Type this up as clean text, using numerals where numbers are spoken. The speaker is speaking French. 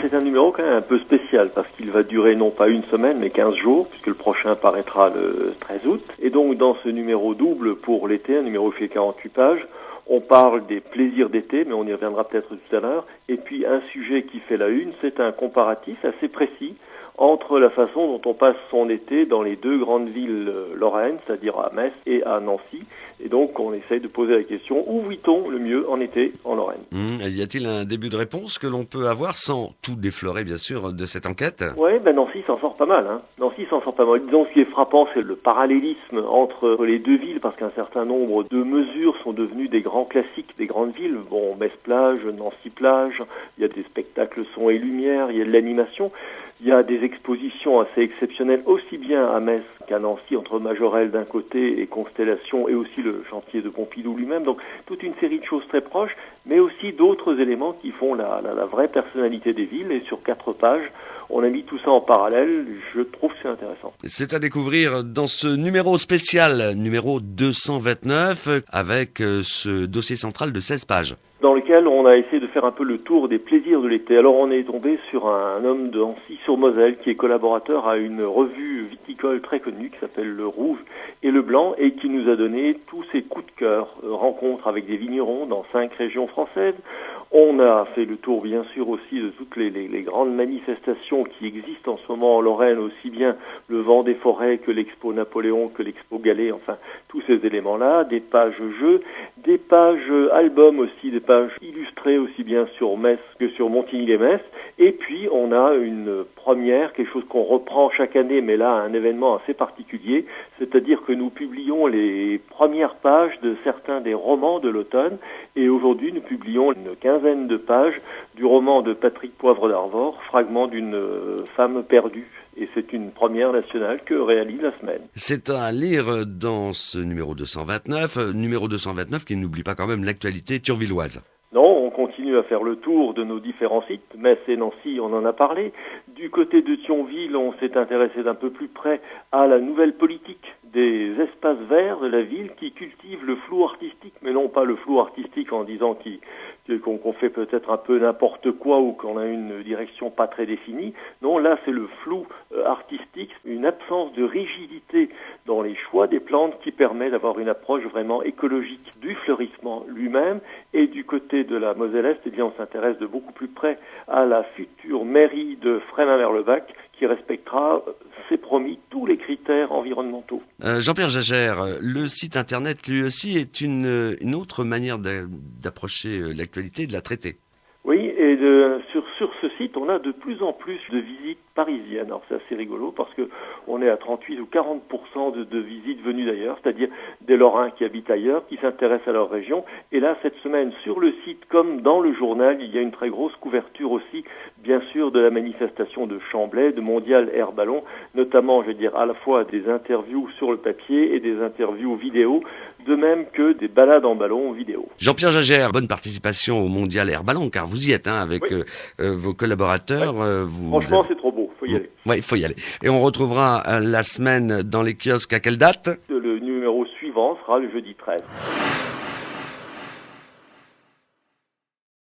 C'est un numéro quand même un peu spécial parce qu'il va durer non pas une semaine mais 15 jours puisque le prochain paraîtra le 13 août. Et donc dans ce numéro double pour l'été, un numéro qui fait 48 pages, on parle des plaisirs d'été, mais on y reviendra peut-être tout à l'heure. Et puis un sujet qui fait la une, c'est un comparatif assez précis entre la façon dont on passe son été dans les deux grandes villes lorraines, c'est-à-dire à Metz et à Nancy. Et donc on essaye de poser la question, où vit-on le mieux en été en Lorraine ? Y a-t-il un début de réponse que l'on peut avoir sans tout déflorer bien sûr de cette enquête ? Oui, Nancy s'en sort pas mal. Nancy s'en sort pas mal. Disons, ce qui est frappant, c'est le parallélisme entre les deux villes, parce qu'un certain nombre de mesures sont devenues des grands classiques des grandes villes. Bon, Metz-Plage, Nancy-Plage, il y a des spectacles son et lumière, il y a de l'animation. Il y a des expositions assez exceptionnelles, aussi bien à Metz qu'à Nancy, entre Majorelle d'un côté et Constellation, et aussi le chantier de Pompidou lui-même. Donc, toute une série de choses très proches, mais aussi d'autres éléments qui font la vraie personnalité des villes. Et sur 4 pages, on a mis tout ça en parallèle. Je trouve que c'est intéressant. C'est à découvrir dans ce numéro spécial, numéro 229, avec ce dossier central de 16 pages. Dans lequel on a essayé de faire un peu le tour des plaisirs de l'été. Alors on est tombé sur un homme de Nancy-sur-Moselle qui est collaborateur à une revue viticole très connue qui s'appelle Le Rouge et Le Blanc et qui nous a donné tous ses coups de cœur, rencontres avec des vignerons dans 5 régions françaises. On a fait le tour bien sûr aussi de toutes les grandes manifestations qui existent en ce moment en Lorraine, aussi bien le Vent des Forêts que l'Expo Napoléon, que l'Expo Gallet, enfin tous ces éléments-là, des pages jeux, des pages albums aussi, des pages illustrées aussi bien sur Metz que sur Montigny-lès-Metz. Et puis on a une première, quelque chose qu'on reprend chaque année, mais là un événement assez particulier, c'est-à-dire que nous publions les premières pages de certains des romans de l'automne, et aujourd'hui nous publions une quinzaine de pages du roman de Patrick Poivre d'Arvor, Fragment d'une femme perdue. Et c'est une première nationale que réalise la semaine. C'est à lire dans ce numéro 229 qui n'oublie pas quand même l'actualité turvilloise. Non, on continue à faire le tour de nos différents sites. Metz et Nancy, on en a parlé. Du côté de Thionville, on s'est intéressé d'un peu plus près à la nouvelle politique des espaces verts de la ville qui cultivent le flou artistique, mais non pas le flou artistique en disant qu'on fait peut-être un peu n'importe quoi ou qu'on a une direction pas très définie. Non, là c'est le flou artistique, une absence de rigidité dans les choix des plantes qui permet d'avoir une approche vraiment écologique du fleurissement lui-même. Et du côté de la Moselle-Est, eh bien on s'intéresse de beaucoup plus près à la future mairie de Frémin-Merlebac qui respectera, c'est promis, tous les critères environnementaux. Jean-Pierre Jagère, le site internet lui aussi est une autre manière d'approcher l'actualité, de la traiter. Oui, et sur ce site, on a de plus en plus de visites parisiennes. Alors c'est assez rigolo parce que on est à 38 ou 40% de visites venues d'ailleurs, c'est-à-dire des Lorrains qui habitent ailleurs, qui s'intéressent à leur région. Et là, cette semaine, sur le site comme dans le journal, il y a une très grosse couverture aussi, bien sûr, de la manifestation de Chamblay, de Mondial Air Ballon, notamment, je veux dire, à la fois des interviews sur le papier et des interviews vidéo, de même que des balades en ballon vidéo. Jean-Pierre Jagère, bonne participation au Mondial Air Ballon, car vous y êtes avec oui. Vos collaborateurs. Oui. Franchement, c'est trop beau, faut y aller. Oui, il faut y aller. Et on retrouvera la semaine dans les kiosques à quelle date ? Le numéro suivant sera le jeudi 13.